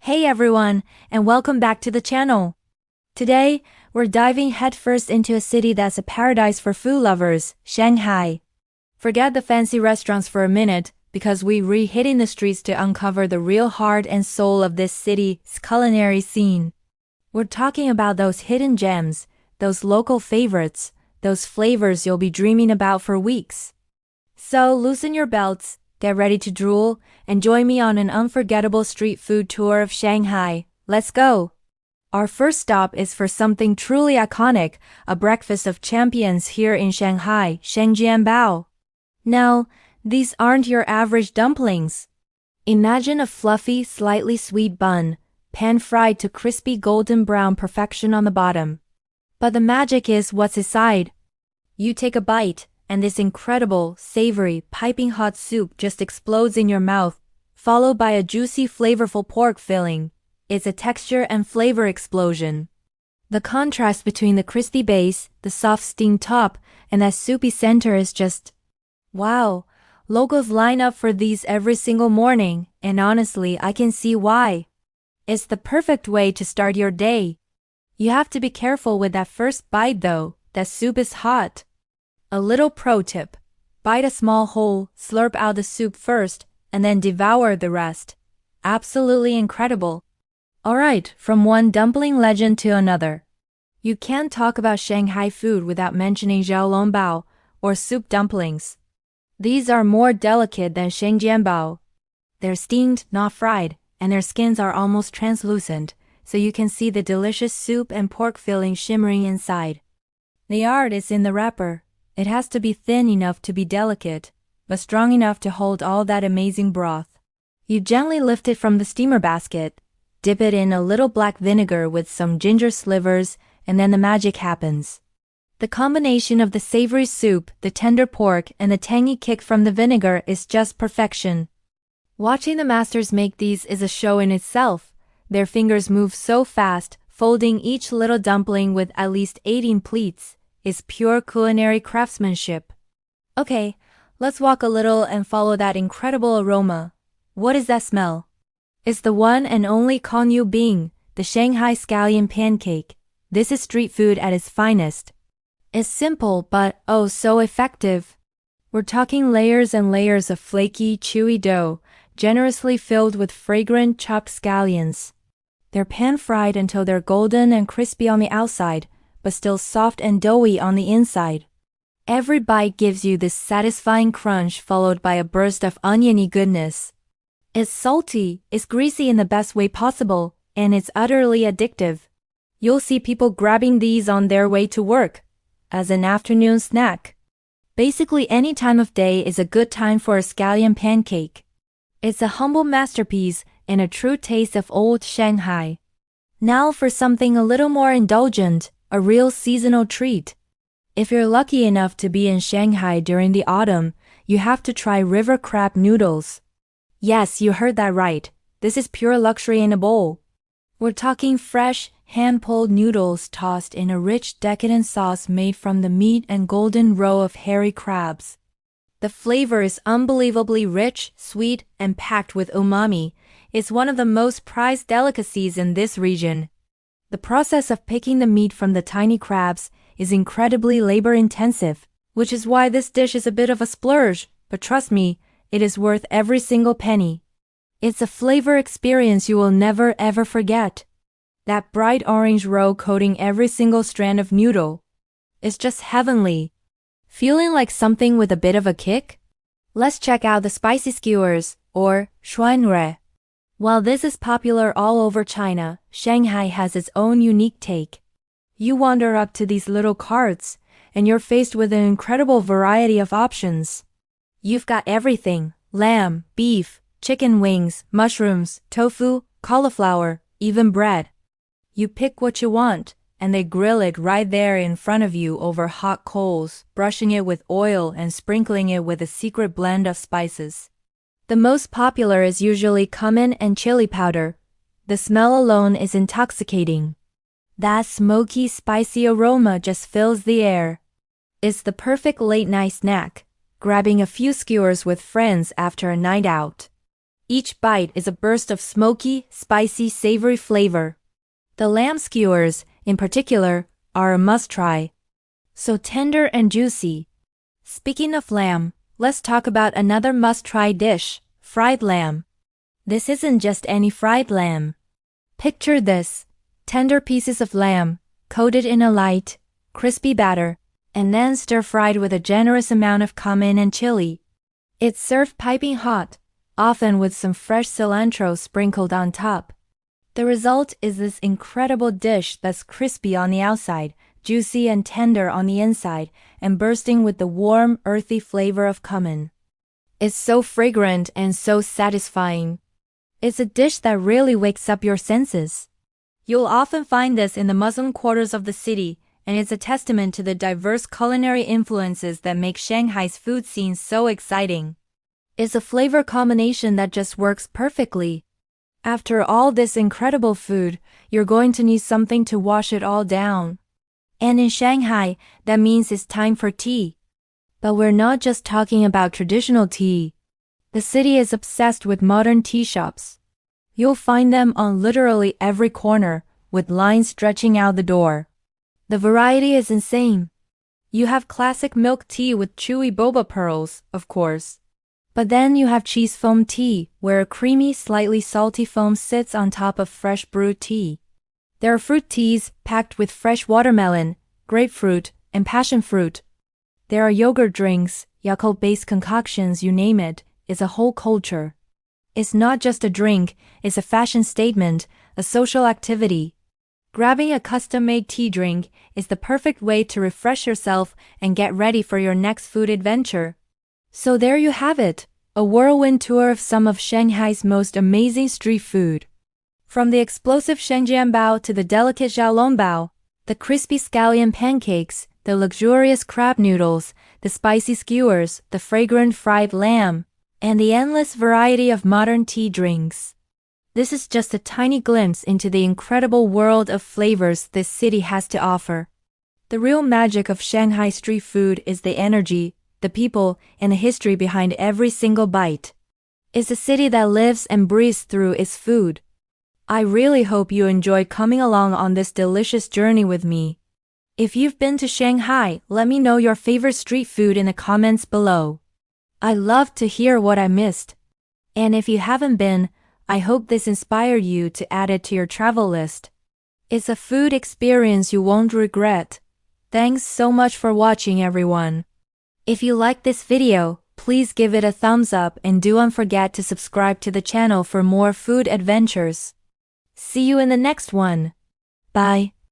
Hey everyone, and welcome back to the channel. Today, we're diving headfirst into a city that's a paradise for food lovers, Shanghai. Forget the fancy restaurants for a minute, because we're hitting the streets to uncover the real heart and soul of this city's culinary scene. We're talking about those hidden gems, those local favorites, those flavors you'll be dreaming about for weeks. So loosen your belts, get ready to drool, and join me on an unforgettable street food tour of Shanghai. Let's go! Our first stop is for something truly iconic, a breakfast of champions here in Shanghai, Xiao Long Bao. Now, these aren't your average dumplings. Imagine a fluffy, slightly sweet bun, pan-fried to crispy golden brown perfection on the bottom. But the magic is what's inside. You take a bite, and this incredible, savory, piping hot soup just explodes in your mouth, followed by a juicy, flavorful pork filling. It's a texture and flavor explosion. The contrast between the crispy base, the soft steamed top, and that soupy center is just wow. Locals line up for these every single morning, and honestly, I can see why. It's the perfect way to start your day. You have to be careful with that first bite though, that soup is hot. A little pro tip. Bite a small hole, slurp out the soup first, and then devour the rest. Absolutely incredible. Alright, from one dumpling legend to another. You can't talk about Shanghai food without mentioning Xiao Long Bao, or soup dumplings. These are more delicate than Xiao Long Bao. They're steamed, not fried, and their skins are almost translucent, so you can see the delicious soup and pork filling shimmering inside. The art is in the wrapper. It has to be thin enough to be delicate, but strong enough to hold all that amazing broth. You gently lift it from the steamer basket, dip it in a little black vinegar with some ginger slivers, and then the magic happens. The combination of the savory soup, the tender pork, and the tangy kick from the vinegar is just perfection. Watching the masters make these is a show in itself. Their fingers move so fast, folding each little dumpling with at least 18 pleats. Is pure culinary craftsmanship. Okay, let's walk a little and follow that incredible aroma. What is that smell? It's the one and only Conyu Bing, the Shanghai scallion pancake. This is street food at its finest. It's simple but oh so effective. We're talking layers and layers of flaky, chewy dough, generously filled with fragrant chopped scallions. They're pan-fried until they're golden and crispy on the outside, but still soft and doughy on the inside. Every bite gives you this satisfying crunch followed by a burst of oniony goodness. It's salty, it's greasy in the best way possible, and it's utterly addictive. You'll see people grabbing these on their way to work, as an afternoon snack. Basically any time of day is a good time for a scallion pancake. It's a humble masterpiece and a true taste of old Shanghai. Now for something a little more indulgent. A real seasonal treat. If you're lucky enough to be in Shanghai during the autumn, you have to try river crab noodles. Yes, you heard that right. This is pure luxury in a bowl. We're talking fresh, hand-pulled noodles tossed in a rich, decadent sauce made from the meat and golden roe of hairy crabs. The flavor is unbelievably rich, sweet, and packed with umami. It's one of the most prized delicacies in this region. The process of picking the meat from the tiny crabs is incredibly labor-intensive, which is why this dish is a bit of a splurge, but trust me, it is worth every single penny. It's a flavor experience you will never ever forget. That bright orange roe coating every single strand of noodle. It's just heavenly. Feeling like something with a bit of a kick? Let's check out the spicy skewers, or shuanrui. While this is popular all over China, Shanghai has its own unique take. You wander up to these little carts, and you're faced with an incredible variety of options. You've got everything: lamb, beef, chicken wings, mushrooms, tofu, cauliflower, even bread. You pick what you want, and they grill it right there in front of you over hot coals, brushing it with oil and sprinkling it with a secret blend of spices. The most popular is usually cumin and chili powder. The smell alone is intoxicating. That smoky, spicy aroma just fills the air. It's the perfect late-night snack, grabbing a few skewers with friends after a night out. Each bite is a burst of smoky, spicy, savory flavor. The lamb skewers, in particular, are a must-try. So tender and juicy. Speaking of lamb, let's talk about another must-try dish, fried lamb. This isn't just any fried lamb. Picture this: tender pieces of lamb, coated in a light, crispy batter, and then stir-fried with a generous amount of cumin and chili. It's served piping hot, often with some fresh cilantro sprinkled on top. The result is this incredible dish that's crispy on the outside, juicy and tender on the inside, and bursting with the warm, earthy flavor of cumin. It's so fragrant and so satisfying. It's a dish that really wakes up your senses. You'll often find this in the Muslim quarters of the city, and it's a testament to the diverse culinary influences that make Shanghai's food scene so exciting. It's a flavor combination that just works perfectly. After all this incredible food, you're going to need something to wash it all down. And in Shanghai, that means it's time for tea. But we're not just talking about traditional tea. The city is obsessed with modern tea shops. You'll find them on literally every corner, with lines stretching out the door. The variety is insane. You have classic milk tea with chewy boba pearls, of course. But then you have cheese foam tea, where a creamy, slightly salty foam sits on top of fresh brewed tea. There are fruit teas packed with fresh watermelon, grapefruit, and passion fruit. There are yogurt drinks, Yakult-based concoctions, you name it. It's a whole culture. It's not just a drink, it's a fashion statement, a social activity. Grabbing a custom-made tea drink is the perfect way to refresh yourself and get ready for your next food adventure. So there you have it, a whirlwind tour of some of Shanghai's most amazing street food. From the explosive Shengjian bao to the delicate Xiao Long Bao, the crispy scallion pancakes, the luxurious crab noodles, the spicy skewers, the fragrant fried lamb, and the endless variety of modern tea drinks. This is just a tiny glimpse into the incredible world of flavors this city has to offer. The real magic of Shanghai street food is the energy, the people, and the history behind every single bite. It's a city that lives and breathes through its food. I really hope you enjoyed coming along on this delicious journey with me. If you've been to Shanghai, let me know your favorite street food in the comments below. I love to hear what I missed. And if you haven't been, I hope this inspired you to add it to your travel list. It's a food experience you won't regret. Thanks so much for watching, everyone. If you liked this video, please give it a thumbs up and don't forget to subscribe to the channel for more food adventures. See you in the next one. Bye.